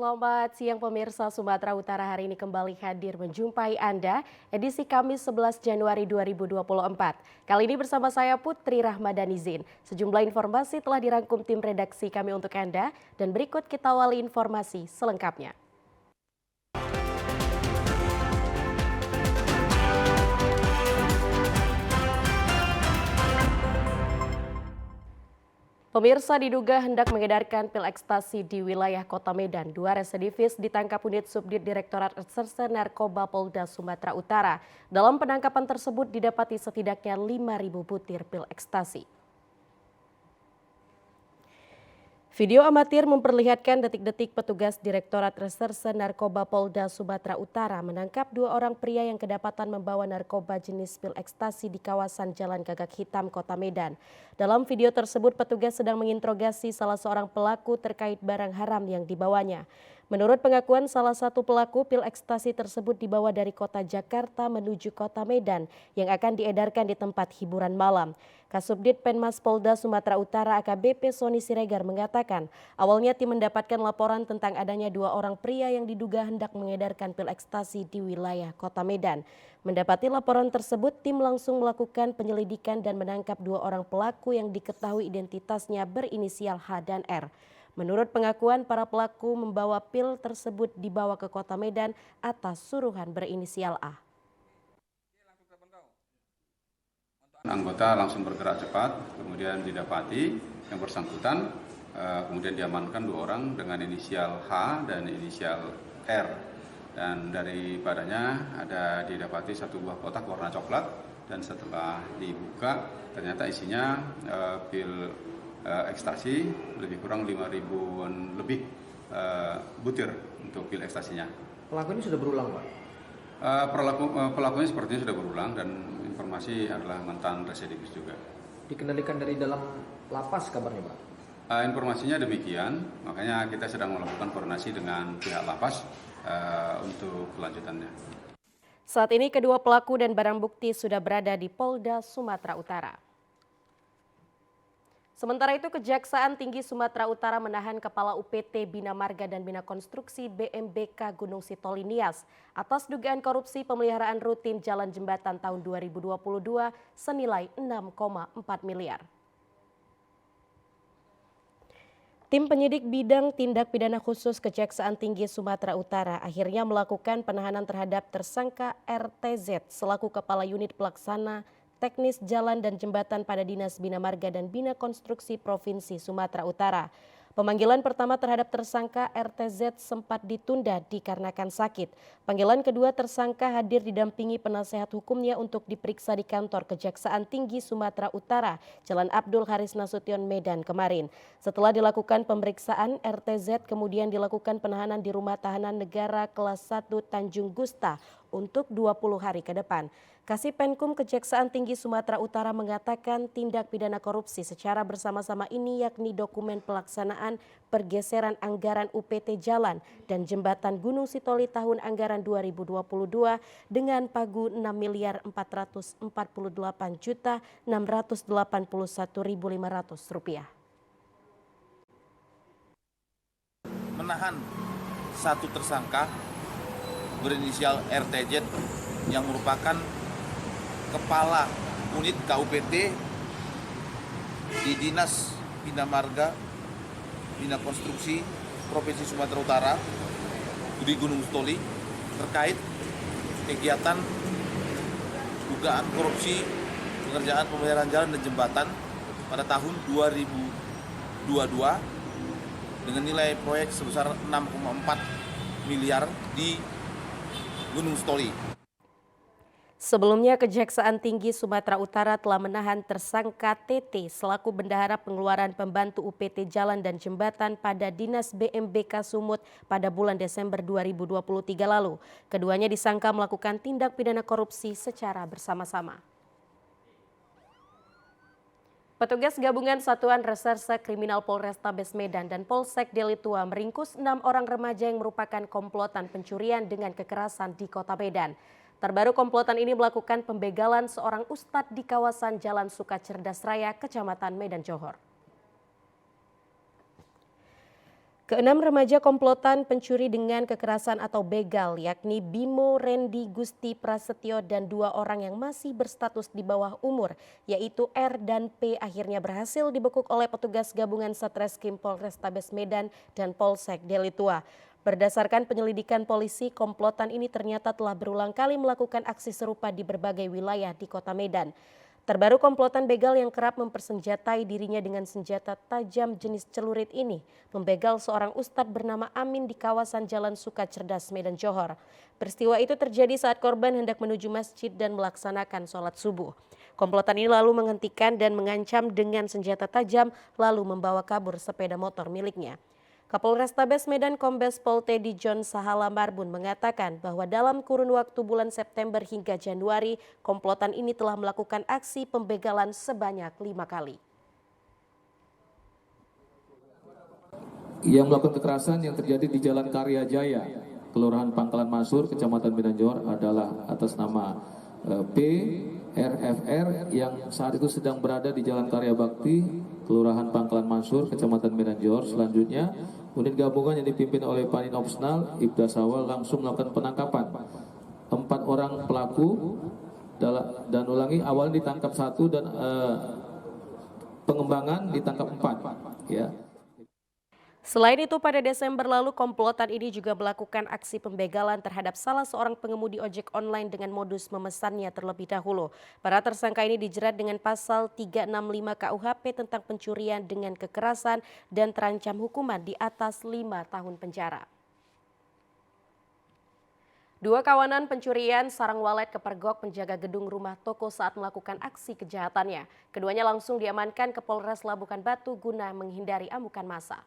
Selamat siang pemirsa. Sumatera Utara hari ini kembali hadir menjumpai Anda edisi Kamis 11 Januari 2024. Kali ini bersama saya Putri Rahmadanizin. Sejumlah informasi telah dirangkum tim redaksi kami untuk Anda dan berikut kita awali informasi selengkapnya. Pemirsa, diduga hendak mengedarkan pil ekstasi di wilayah Kota Medan. Dua residivis ditangkap unit Subdit Direktorat Reserse Narkoba Polda Sumatera Utara. Dalam penangkapan tersebut didapati setidaknya 5.000 butir pil ekstasi. Video amatir memperlihatkan detik-detik petugas Direktorat Reserse Narkoba Polda Sumatera Utara menangkap dua orang pria yang kedapatan membawa narkoba jenis pil ekstasi di kawasan Jalan Gagak Hitam, Kota Medan. Dalam video tersebut, petugas sedang menginterogasi salah seorang pelaku terkait barang haram yang dibawanya. Menurut pengakuan salah satu pelaku, pil ekstasi tersebut dibawa dari kota Jakarta menuju Kota Medan yang akan diedarkan di tempat hiburan malam. Kasubdit Penmas Polda Sumatera Utara AKBP Sony Siregar mengatakan, awalnya tim mendapatkan laporan tentang adanya dua orang pria yang diduga hendak mengedarkan pil ekstasi di wilayah Kota Medan. Mendapati laporan tersebut, tim langsung melakukan penyelidikan dan menangkap dua orang pelaku yang diketahui identitasnya berinisial H dan R. Menurut pengakuan, para pelaku membawa pil tersebut dibawa ke Kota Medan atas suruhan berinisial A. Anggota langsung bergerak cepat, kemudian didapati yang bersangkutan, kemudian diamankan dua orang dengan inisial H dan inisial R. Dan daripadanya ada didapati satu buah kotak warna coklat, dan setelah dibuka ternyata isinya pil ekstasi lebih kurang 5.000-an lebih butir untuk pil ekstasinya. Pelaku ini sudah berulang, Pak? Pelakunya sepertinya sudah berulang dan informasi adalah mantan residivis juga. Dikendalikan dari dalam lapas kabarnya, Pak? Informasinya demikian, makanya kita sedang melakukan koordinasi dengan pihak lapas untuk kelanjutannya. Saat ini kedua pelaku dan barang bukti sudah berada di Polda Sumatera Utara. Sementara itu, Kejaksaan Tinggi Sumatera Utara menahan Kepala UPT Bina Marga dan Bina Konstruksi BMBK Gunung Sitoli Nias atas dugaan korupsi pemeliharaan rutin jalan jembatan tahun 2022 senilai 6,4 miliar. Tim penyidik bidang tindak pidana khusus Kejaksaan Tinggi Sumatera Utara akhirnya melakukan penahanan terhadap tersangka RTZ selaku Kepala Unit Pelaksana Teknis Jalan dan Jembatan pada Dinas Bina Marga dan Bina Konstruksi Provinsi Sumatera Utara. Pemanggilan pertama terhadap tersangka RTZ sempat ditunda dikarenakan sakit. Panggilan kedua tersangka hadir didampingi penasehat hukumnya untuk diperiksa di kantor Kejaksaan Tinggi Sumatera Utara, Jalan Abdul Haris Nasution, Medan kemarin. Setelah dilakukan pemeriksaan, RTZ kemudian dilakukan penahanan di Rumah Tahanan Negara Kelas 1 Tanjung Gusta untuk 20 hari ke depan. Kasih-Penkum Kejaksaan Tinggi Sumatera Utara mengatakan tindak pidana korupsi secara bersama-sama ini yakni dokumen pelaksanaan pergeseran anggaran UPT Jalan dan Jembatan Gunung Sitoli tahun anggaran 2022 dengan pagu Rp6.448.681.500. Menahan satu tersangka berinisial RTZ yang merupakan Kepala Unit KUPT di Dinas Bina Marga Bina Konstruksi Provinsi Sumatera Utara di Gunung Sitoli terkait kegiatan dugaan korupsi pengerjaan pemeliharaan jalan dan jembatan pada tahun 2022 dengan nilai proyek sebesar 6,4 miliar di Gunung Sitoli. Sebelumnya, Kejaksaan Tinggi Sumatera Utara telah menahan tersangka TT selaku bendahara pengeluaran pembantu UPT Jalan dan Jembatan pada Dinas BMBK Sumut pada bulan Desember 2023 lalu. Keduanya disangka melakukan tindak pidana korupsi secara bersama-sama. Petugas gabungan Satuan Reserse Kriminal Polrestabes Medan dan Polsek Deli Tua meringkus 6 orang remaja yang merupakan komplotan pencurian dengan kekerasan di Kota Medan. Terbaru, komplotan ini melakukan pembegalan seorang ustadz di kawasan Jalan Sukacerdas Raya, Kecamatan Medan Johor. Keenam remaja komplotan pencuri dengan kekerasan atau begal yakni Bimo Rendi Gusti Prasetyo dan 2 orang yang masih berstatus di bawah umur yaitu R dan P akhirnya berhasil dibekuk oleh petugas gabungan Satreskrim Polrestabes Medan dan Polsek Delitua. Berdasarkan penyelidikan polisi, komplotan ini ternyata telah berulang kali melakukan aksi serupa di berbagai wilayah di kota Medan. Terbaru komplotan begal yang kerap mempersenjatai dirinya dengan senjata tajam jenis celurit ini membegal seorang ustadz bernama Amin di kawasan Jalan Sukacerdas, Medan Johor. Peristiwa itu terjadi saat korban hendak menuju masjid dan melaksanakan sholat subuh. Komplotan ini lalu menghentikan dan mengancam dengan senjata tajam lalu membawa kabur sepeda motor miliknya. Kapolrestabes Medan Kombes Pol Teddy John Sahala Marbun mengatakan bahwa dalam kurun waktu bulan September hingga Januari, komplotan ini telah melakukan aksi pembegalan sebanyak 5 kali. Yang melakukan kekerasan yang terjadi di Jalan Karya Jaya, Kelurahan Pangkalan Masur, Kecamatan Medan Johor adalah atas nama P, RFR yang saat itu sedang berada di Jalan Karya Bakti, Kelurahan Pangkalan Masur, Kecamatan Medan Johor. Selanjutnya, unit gabungan yang dipimpin oleh Panit Opsnal Ibda Sawal langsung melakukan penangkapan 4 orang pelaku dan ulangi awalnya ditangkap 1 dan pengembangan ditangkap 4. Ya. Selain itu, pada Desember lalu komplotan ini juga melakukan aksi pembegalan terhadap salah seorang pengemudi ojek online dengan modus memesannya terlebih dahulu. Para tersangka ini dijerat dengan pasal 365 KUHP tentang pencurian dengan kekerasan dan terancam hukuman di atas 5 tahun penjara. 2 kawanan pencurian sarang walet kepergok penjaga gedung rumah toko saat melakukan aksi kejahatannya. Keduanya langsung diamankan ke Polres Labukan Batu guna menghindari amukan massa.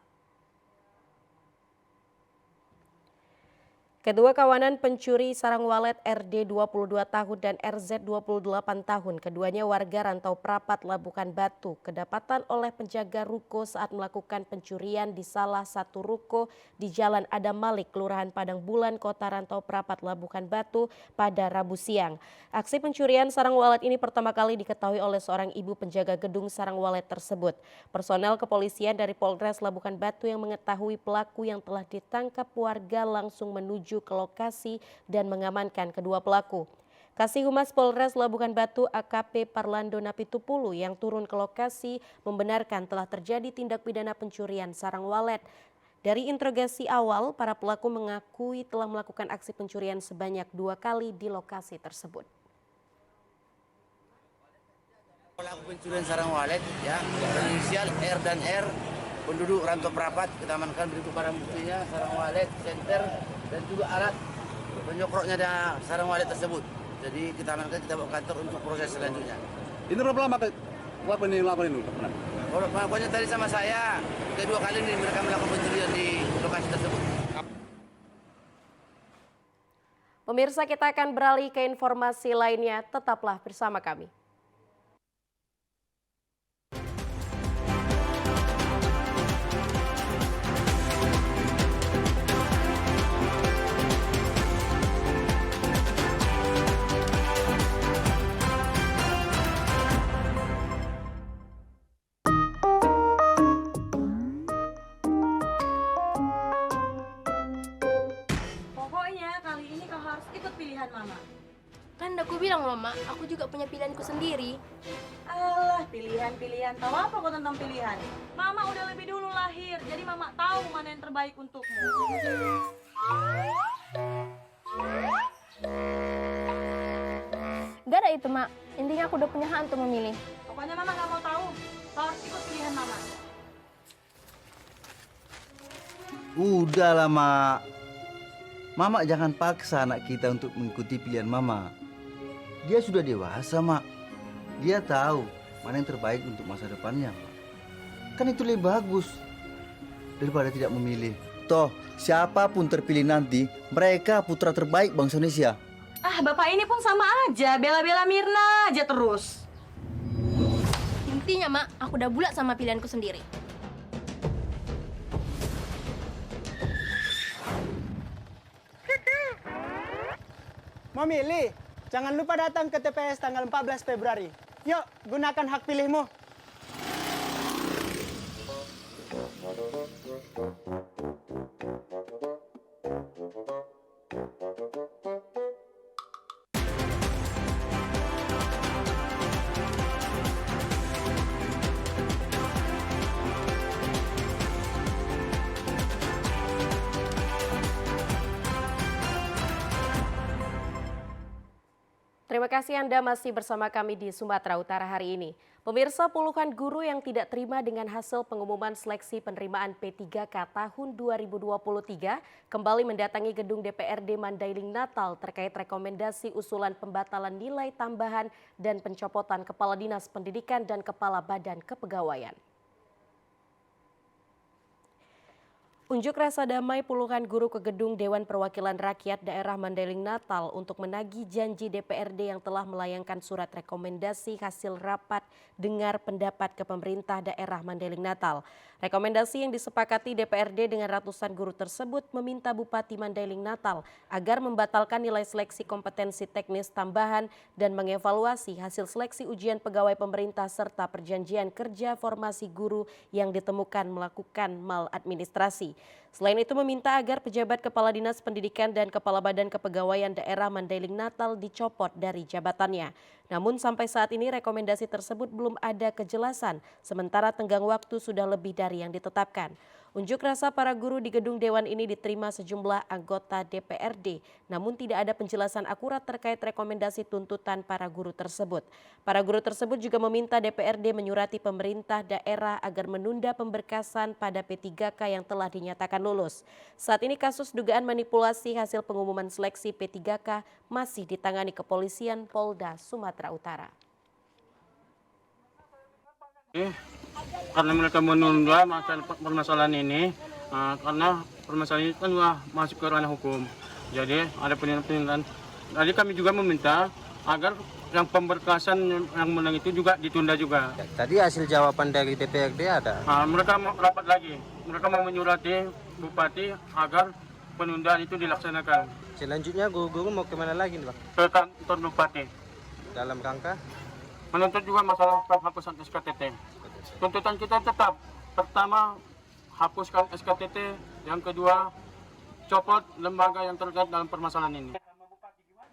Kedua kawanan pencuri sarang walet RD 22 tahun dan RZ 28 tahun, keduanya warga Rantau Prapat, Labukan Batu, kedapatan oleh penjaga ruko saat melakukan pencurian di salah satu ruko di Jalan Adam Malik, Kelurahan Padang Bulan, Kota Rantau Prapat, Labukan Batu pada Rabu siang. Aksi pencurian sarang walet ini pertama kali diketahui oleh seorang ibu penjaga gedung sarang walet tersebut. Personel kepolisian dari Polres Labukan Batu yang mengetahui pelaku yang telah ditangkap warga langsung menuju ke lokasi dan mengamankan kedua pelaku. Kasih Humas Polres Labukan Batu AKP Parlando Napitupulu yang turun ke lokasi membenarkan telah terjadi tindak pidana pencurian sarang walet. Dari interogasi awal, para pelaku mengakui telah melakukan aksi pencurian sebanyak 2 kali di lokasi tersebut. Pelaku pencurian sarang walet ya, inisial R dan R, penduduk Rantau Prapat, kita amankan berikut barang buktinya sarang walet, senter dan juga alat penyokroknya ada sarang walet tersebut. Jadi kita amankan, kita bawa kantor untuk proses selanjutnya. Ini berapa lama lakukan ini? Pokoknya tadi sama saya, kedua kali ini mereka melakukan pencurian di lokasi tersebut. Pemirsa, kita akan beralih ke informasi lainnya, tetaplah bersama kami. Pilihan mama. Kan aku bilang mama, aku juga punya pilihanku sendiri. Alah, pilihan. Tahu apa kau tentang pilihan? Mama udah lebih dulu lahir, jadi mama tahu mana yang terbaik untukmu. Gak ada itu mak, intinya aku udah punya hak untuk memilih. Pokoknya mama gak mau tahu. Kau harus ikut pilihan mama. Udahlah, Mak. Mama jangan paksa anak kita untuk mengikuti pilihan Mama. Dia sudah dewasa, Mak. Dia tahu mana yang terbaik untuk masa depannya, Mak. Kan itu lebih bagus daripada tidak memilih. Toh, siapapun terpilih nanti, mereka putra terbaik bangsa Indonesia. Ah, bapak ini pun sama aja, bela-bela Mirna aja terus. Intinya mak, aku udah bulat sama pilihanku sendiri. Memilih, jangan lupa datang ke TPS tanggal 14 Februari. Yuk, gunakan hak pilihmu. Terima kasih Anda masih bersama kami di Sumatera Utara hari ini. Pemirsa, puluhan guru yang tidak terima dengan hasil pengumuman seleksi penerimaan P3K tahun 2023 kembali mendatangi gedung DPRD Mandailing Natal terkait rekomendasi usulan pembatalan nilai tambahan dan pencopotan Kepala Dinas Pendidikan dan Kepala Badan Kepegawaian. Unjuk rasa damai puluhan guru ke gedung Dewan Perwakilan Rakyat Daerah Mandailing Natal untuk menagih janji DPRD yang telah melayangkan surat rekomendasi hasil rapat dengar pendapat ke pemerintah daerah Mandailing Natal. Rekomendasi yang disepakati DPRD dengan ratusan guru tersebut meminta Bupati Mandailing Natal agar membatalkan nilai seleksi kompetensi teknis tambahan dan mengevaluasi hasil seleksi ujian pegawai pemerintah serta perjanjian kerja formasi guru yang ditemukan melakukan maladministrasi. Selain itu meminta agar pejabat Kepala Dinas Pendidikan dan Kepala Badan Kepegawaian Daerah Mandailing Natal dicopot dari jabatannya. Namun sampai saat ini rekomendasi tersebut belum ada kejelasan, sementara tenggang waktu sudah lebih dari yang ditetapkan. Unjuk rasa para guru di gedung Dewan ini diterima sejumlah anggota DPRD, namun tidak ada penjelasan akurat terkait rekomendasi tuntutan para guru tersebut. Para guru tersebut juga meminta DPRD menyurati pemerintah daerah agar menunda pemberkasan pada P3K yang telah dinyatakan lulus. Saat ini kasus dugaan manipulasi hasil pengumuman seleksi P3K masih ditangani kepolisian Polda Sumatera Utara. Karena mereka menunda permasalahan ini, karena permasalahan ini kan masuk ke ranah hukum. Jadi ada penilaian. Jadi kami juga meminta agar yang pemberkasan yang menang itu juga ditunda juga. Tadi hasil jawaban dari DPRD ada? Mereka mau rapat lagi. Mereka mau menyurati Bupati agar penundaan itu dilaksanakan. Selanjutnya guru-guru mau kemana lagi nih Pak? Ke kantor Bupati. Dalam rangka? Menuntut juga masalah penghapusan SKTT. Tuntutan kita tetap, pertama hapuskan SKTT, yang kedua copot lembaga yang terkait dalam permasalahan ini.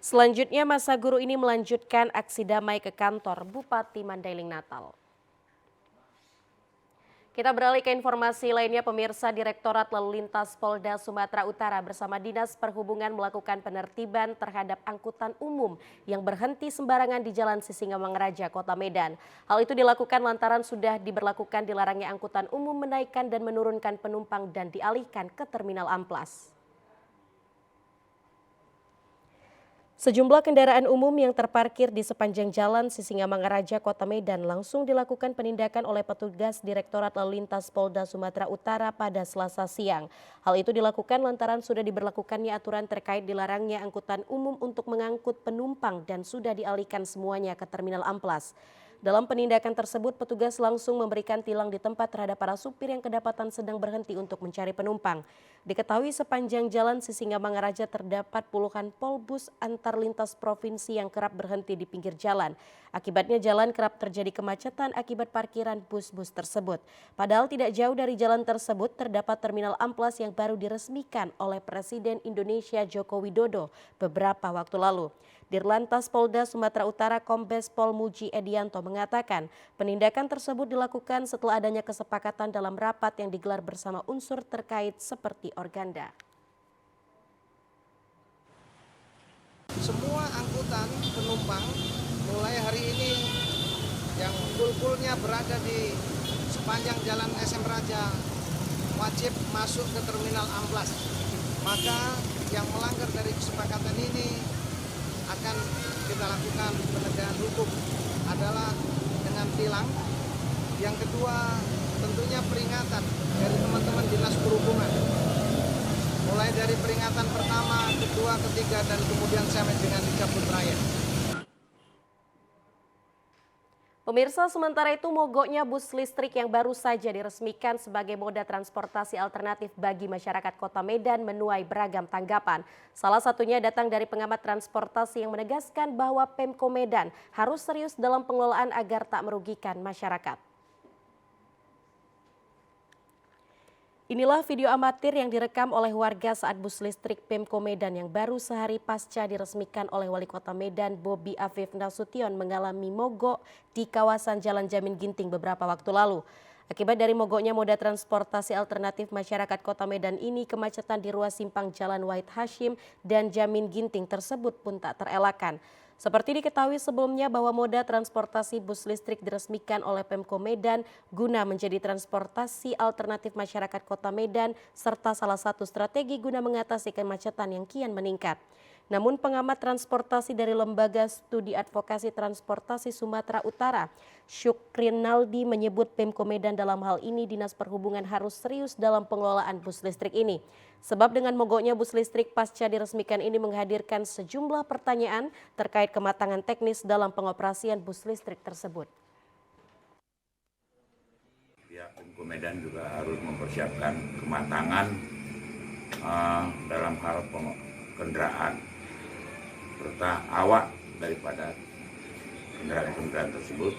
Selanjutnya masa guru ini melanjutkan aksi damai ke kantor Bupati Mandailing Natal. Kita beralih ke informasi lainnya, pemirsa. Direktorat Lalu Lintas Polda Sumatera Utara bersama Dinas Perhubungan melakukan penertiban terhadap angkutan umum yang berhenti sembarangan di Jalan Sisingamangaraja, Kota Medan. Hal itu dilakukan lantaran sudah diberlakukan dilarangnya angkutan umum menaikkan dan menurunkan penumpang dan dialihkan ke Terminal Amplas. Sejumlah kendaraan umum yang terparkir di sepanjang Jalan Sisingamangaraja, Kota Medan langsung dilakukan penindakan oleh petugas Direktorat Lalu Lintas Polda Sumatera Utara pada Selasa siang. Hal itu dilakukan lantaran sudah diberlakukannya aturan terkait dilarangnya angkutan umum untuk mengangkut penumpang dan sudah dialihkan semuanya ke Terminal Amplas. Dalam penindakan tersebut, petugas langsung memberikan tilang di tempat terhadap para supir yang kedapatan sedang berhenti untuk mencari penumpang. Diketahui sepanjang Jalan Sisingamangaraja terdapat puluhan polbus antar lintas provinsi yang kerap berhenti di pinggir jalan. Akibatnya jalan kerap terjadi kemacetan akibat parkiran bus-bus tersebut. Padahal tidak jauh dari jalan tersebut terdapat Terminal Amplas yang baru diresmikan oleh Presiden Indonesia Joko Widodo beberapa waktu lalu. Dirlantas Polda Sumatera Utara Kombes Pol Muji Edianto mengatakan penindakan tersebut dilakukan setelah adanya kesepakatan dalam rapat yang digelar bersama unsur terkait seperti Organda. Semua angkutan penumpang mulai hari ini yang full-fullnya berada di sepanjang Jalan SM Raja wajib masuk ke Terminal Amplas. Maka yang melanggar dari kesepakatan ini akan kita lakukan penegakan hukum adalah dengan tilang. Yang kedua tentunya peringatan dari teman-teman Dinas Perhubungan. Mulai dari peringatan pertama, kedua, ketiga, dan kemudian sampai dengan dicabut raya. Pemirsa, sementara itu mogoknya bus listrik yang baru saja diresmikan sebagai moda transportasi alternatif bagi masyarakat Kota Medan menuai beragam tanggapan. Salah satunya datang dari pengamat transportasi yang menegaskan bahwa Pemko Medan harus serius dalam pengelolaan agar tak merugikan masyarakat. Inilah video amatir yang direkam oleh warga saat bus listrik Pemko Medan yang baru sehari pasca diresmikan oleh Wali Kota Medan Bobi Afif Nasution mengalami mogok di kawasan Jalan Jamin Ginting beberapa waktu lalu. Akibat dari mogoknya moda transportasi alternatif masyarakat Kota Medan ini, kemacetan di ruas simpang Jalan Wahid Hashim dan Jamin Ginting tersebut pun tak terelakkan. Seperti diketahui sebelumnya bahwa moda transportasi bus listrik diresmikan oleh Pemko Medan guna menjadi transportasi alternatif masyarakat Kota Medan serta salah satu strategi guna mengatasi kemacetan yang kian meningkat. Namun pengamat transportasi dari Lembaga Studi Advokasi Transportasi Sumatera Utara, Syukrinaldi, menyebut Pemko Medan dalam hal ini Dinas Perhubungan harus serius dalam pengelolaan bus listrik ini. Sebab dengan mogoknya bus listrik pasca diresmikan ini menghadirkan sejumlah pertanyaan terkait kematangan teknis dalam pengoperasian bus listrik tersebut. Pihak Pemko Medan juga harus mempersiapkan kematangan dalam hal kendaraan serta awak daripada kendaraan-kendaraan tersebut,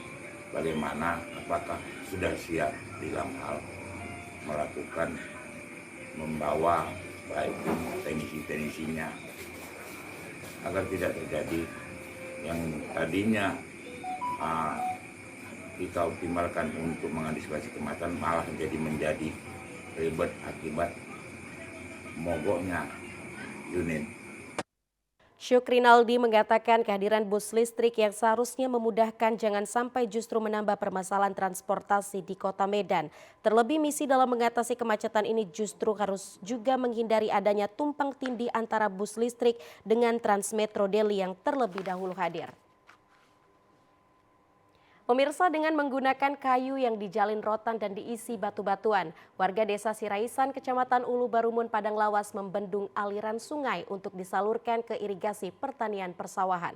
bagaimana apakah sudah siap dalam hal melakukan membawa baik teknisi-teknisinya agar tidak terjadi yang tadinya kita optimalkan untuk mengantisipasi kemacetan malah menjadi ribet akibat mogoknya unit. Syukrinaldi mengatakan kehadiran bus listrik yang seharusnya memudahkan jangan sampai justru menambah permasalahan transportasi di Kota Medan. Terlebih misi dalam mengatasi kemacetan ini justru harus juga menghindari adanya tumpang tindih antara bus listrik dengan Transmetro Daily yang terlebih dahulu hadir. Pemirsa, dengan menggunakan kayu yang dijalin rotan dan diisi batu-batuan, warga desa Siraisan, Kecamatan Ulu Barumun, Padang Lawas membendung aliran sungai untuk disalurkan ke irigasi pertanian persawahan.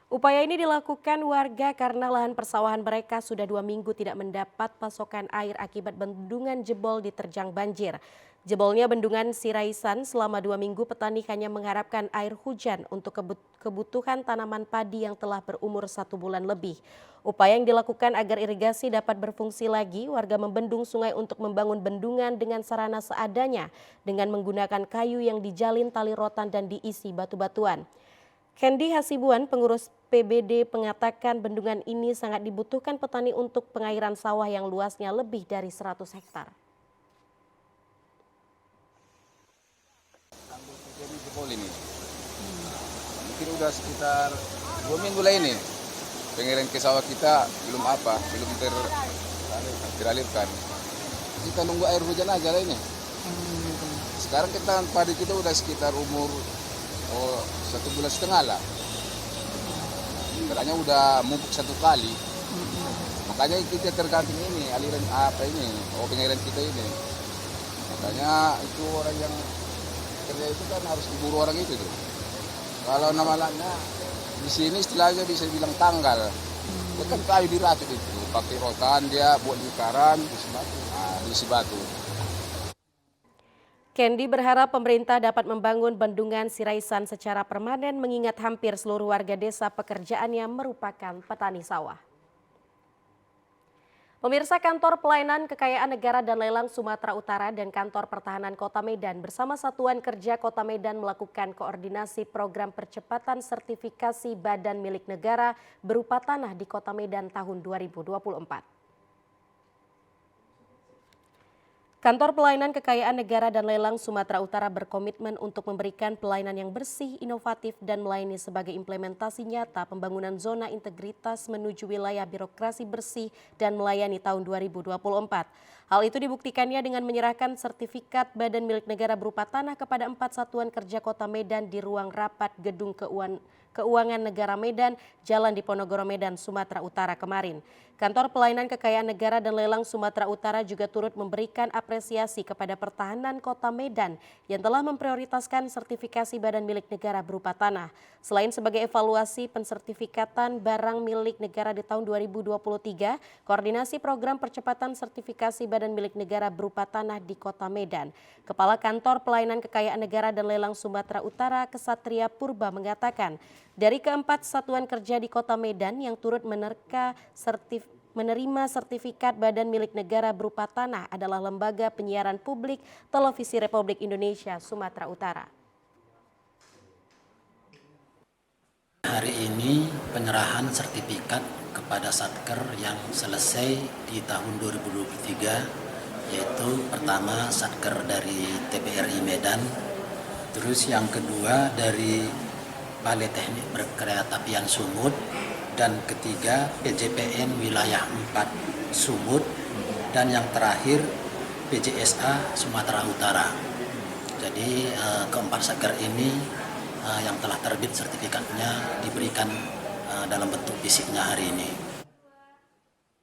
Upaya ini dilakukan warga karena lahan persawahan mereka sudah 2 minggu tidak mendapat pasokan air akibat bendungan jebol diterjang banjir. Jebolnya bendungan Siraisan selama 2 minggu, petani hanya mengharapkan air hujan untuk kebutuhan tanaman padi yang telah berumur 1 bulan lebih. Upaya yang dilakukan agar irigasi dapat berfungsi lagi, warga membendung sungai untuk membangun bendungan dengan sarana seadanya dengan menggunakan kayu yang dijalin tali rotan dan diisi batu-batuan. Kendi Hasibuan, pengurus PBD, mengatakan bendungan ini sangat dibutuhkan petani untuk pengairan sawah yang luasnya lebih dari 100 hektar. Ini mungkin udah sekitar 2 minggu lah ini pengairan ke sawah kita belum teralirkan. Kita nunggu air hujan aja lah ini. Sekarang kita padi kita udah sekitar umur 1,5 bulan lah. Karena udah mumpuk 1 kali. Makanya kita tergantung ini aliran pengairan kita ini. Makanya itu orang yang kerja itu kan harus diburu orang itu tuh. Kalau nama-namanya di sini istilahnya bisa bilang tanggal. Itu kan kayu diracuk itu, pakai rotan dia buat lingkaran, diisi batu. Kendi berharap pemerintah dapat membangun bendungan Siraisan secara permanen mengingat hampir seluruh warga desa pekerjaannya merupakan petani sawah. Pemirsa, Kantor Pelayanan Kekayaan Negara dan Lelang Sumatera Utara dan Kantor Pertahanan Kota Medan bersama Satuan Kerja Kota Medan melakukan koordinasi program percepatan sertifikasi badan milik negara berupa tanah di Kota Medan tahun 2024. Kantor Pelayanan Kekayaan Negara dan Lelang Sumatera Utara berkomitmen untuk memberikan pelayanan yang bersih, inovatif, dan melayani sebagai implementasi nyata pembangunan zona integritas menuju wilayah birokrasi bersih dan melayani tahun 2024. Hal itu dibuktikannya dengan menyerahkan sertifikat badan milik negara berupa tanah kepada 4 satuan kerja Kota Medan di ruang rapat Gedung Keuangan Negara Medan, Jalan Diponegoro Medan, Sumatera Utara kemarin. Kantor Pelayanan Kekayaan Negara dan Lelang Sumatera Utara juga turut memberikan apresiasi kepada Pertahanan Kota Medan yang telah memprioritaskan sertifikasi badan milik negara berupa tanah. Selain sebagai evaluasi pensertifikatan barang milik negara di tahun 2023, koordinasi program percepatan sertifikasi badan milik negara berupa tanah di Kota Medan. Kepala Kantor Pelayanan Kekayaan Negara dan Lelang Sumatera Utara, Kesatria Purba, mengatakan dari keempat satuan kerja di Kota Medan yang turut menerka menerima sertifikat badan milik negara berupa tanah adalah Lembaga Penyiaran Publik Televisi Republik Indonesia Sumatera Utara. Hari ini penyerahan sertifikat kepada Satker yang selesai di tahun 2023, yaitu pertama Satker dari TPRI Medan, terus yang kedua dari Balai Teknik Perkeretaapian Sumut, dan ketiga PJPN Wilayah 4 Sumut, dan yang terakhir PJSA Sumatera Utara. Jadi keempat Satker ini yang telah terbit sertifikatnya diberikan dalam bentuk fisiknya hari ini.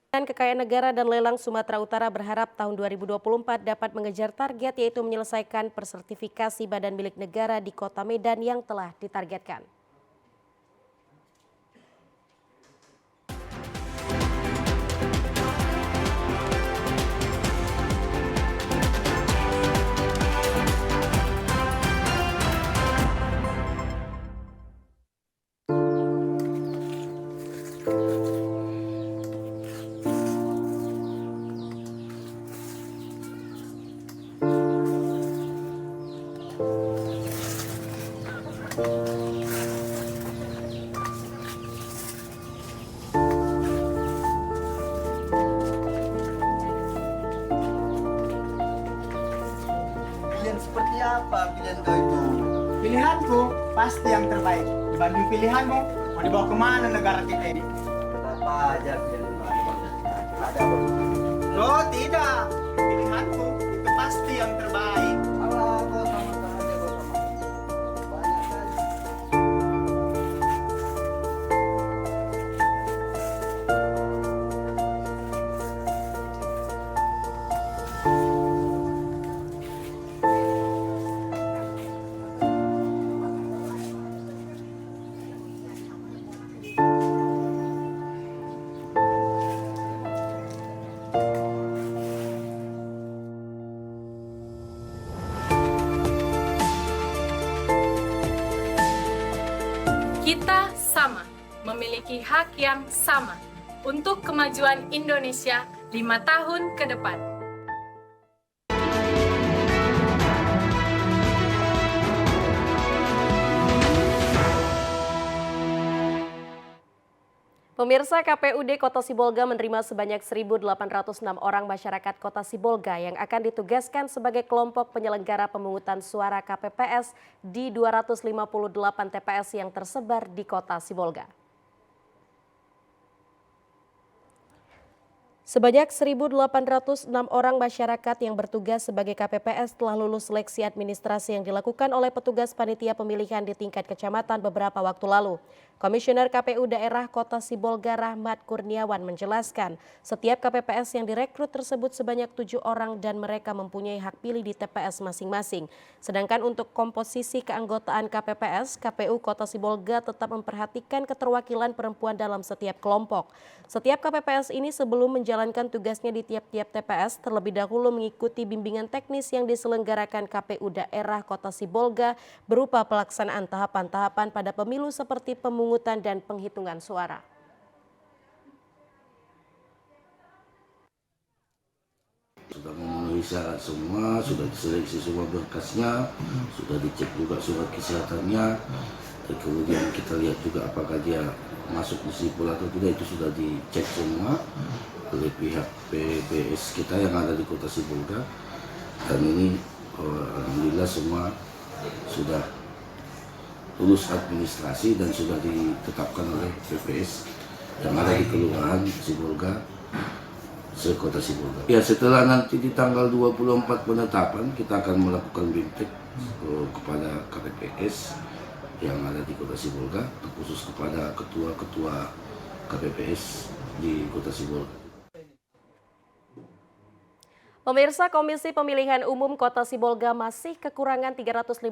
Dan Kekayaan Negara dan Lelang Sumatera Utara berharap tahun 2024 dapat mengejar target, yaitu menyelesaikan persertifikasi badan milik negara di Kota Medan yang telah ditargetkan. Pilihan seperti apa pilihan kau itu? Pilihanku pasti yang terbaik. Dibanding pilihanmu, mau dibawa kemana negara kita ini? Apa aja pilihan kau? Ada Oh tidak, pilihanku itu pasti yang terbaik. Alah, kau sama saja kau sama. Banyak kali. Kita sama, memiliki hak yang sama untuk kemajuan Indonesia 5 tahun ke depan. Pemirsa, KPUD Kota Sibolga menerima sebanyak 1.806 orang masyarakat Kota Sibolga yang akan ditugaskan sebagai kelompok penyelenggara pemungutan suara KPPS di 258 TPS yang tersebar di Kota Sibolga. Sebanyak 1.806 orang masyarakat yang bertugas sebagai KPPS telah lulus seleksi administrasi yang dilakukan oleh petugas panitia pemilihan di tingkat kecamatan beberapa waktu lalu. Komisioner KPU Daerah Kota Sibolga Rahmat Kurniawan menjelaskan, setiap KPPS yang direkrut tersebut sebanyak 7 orang dan mereka mempunyai hak pilih di TPS masing-masing. Sedangkan untuk komposisi keanggotaan KPPS, KPU Kota Sibolga tetap memperhatikan keterwakilan perempuan dalam setiap kelompok. Setiap KPPS ini sebelum menjalankan tugasnya di tiap-tiap TPS terlebih dahulu mengikuti bimbingan teknis yang diselenggarakan KPU Daerah Kota Sibolga berupa pelaksanaan tahapan-tahapan pada pemilu seperti pemungutan dan penghitungan suara. Sudah memenuhi syarat semua, sudah diseleksi semua berkasnya, sudah dicek juga surat kesehatannya, dan kemudian kita lihat juga apakah dia masuk di sipol atau tidak, itu sudah dicek semua oleh pihak PPS kita yang ada di Kota Sibolga, dan ini alhamdulillah semua sudah lulus administrasi dan sudah ditetapkan oleh PPS yang ada di Kelurahan Sibolga se-Kota Sibolga. Ya, setelah nanti di tanggal 24 penetapan kita akan melakukan BIMTEK kepada KPPS yang ada di Kota Sibolga, khusus kepada ketua-ketua KPPS di Kota Sibolga. Pemirsa, Komisi Pemilihan Umum Kota Sibolga masih kekurangan 354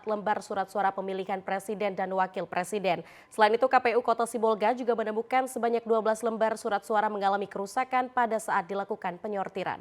lembar surat suara pemilihan presiden dan wakil presiden. Selain itu, KPU Kota Sibolga juga menemukan sebanyak 12 lembar surat suara mengalami kerusakan pada saat dilakukan penyortiran.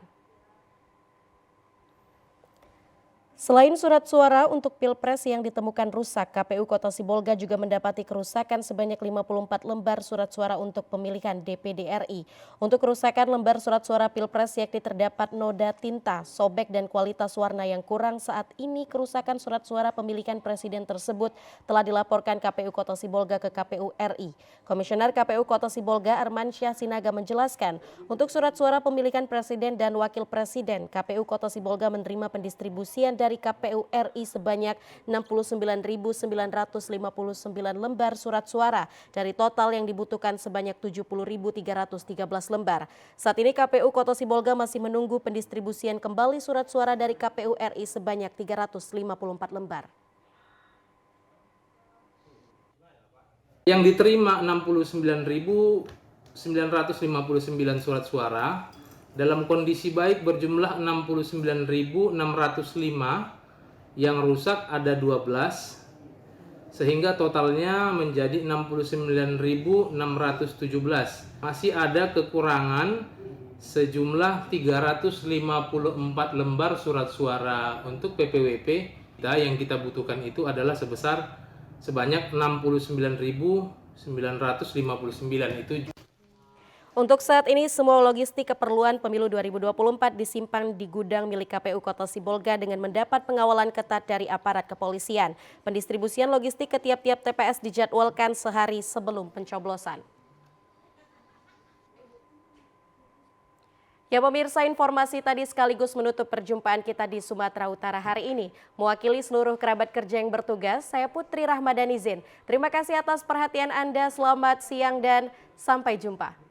Selain surat suara untuk Pilpres yang ditemukan rusak, KPU Kota Sibolga juga mendapati kerusakan sebanyak 54 lembar surat suara untuk pemilihan DPD RI. Untuk kerusakan lembar surat suara Pilpres yakni terdapat noda tinta, sobek dan kualitas warna yang kurang. Saat ini kerusakan surat suara pemilihan presiden tersebut telah dilaporkan KPU Kota Sibolga ke KPU RI. Komisioner KPU Kota Sibolga Armansyah Sinaga menjelaskan, untuk surat suara pemilihan presiden dan wakil presiden, KPU Kota Sibolga menerima pendistribusian dari KPU RI sebanyak 69.959 lembar surat suara dari total yang dibutuhkan sebanyak 70.313 lembar. Saat ini KPU Kota Sibolga masih menunggu pendistribusian kembali surat suara dari KPU RI sebanyak 354 lembar. Yang diterima 69.959 surat suara, dalam kondisi baik berjumlah 69.605, yang rusak ada 12, sehingga totalnya menjadi 69.617. Masih ada kekurangan sejumlah 354 lembar surat suara untuk PPWP. Yang kita butuhkan itu adalah sebanyak 69.959 itu. Untuk saat ini, semua logistik keperluan pemilu 2024 disimpan di gudang milik KPU Kota Sibolga dengan mendapat pengawalan ketat dari aparat kepolisian. Pendistribusian logistik ke tiap-tiap TPS dijadwalkan sehari sebelum pencoblosan. Ya pemirsa, informasi tadi sekaligus menutup perjumpaan kita di Sumatera Utara hari ini. Mewakili seluruh kerabat kerja yang bertugas, saya Putri Rahmadanizin. Terima kasih atas perhatian Anda, selamat siang dan sampai jumpa.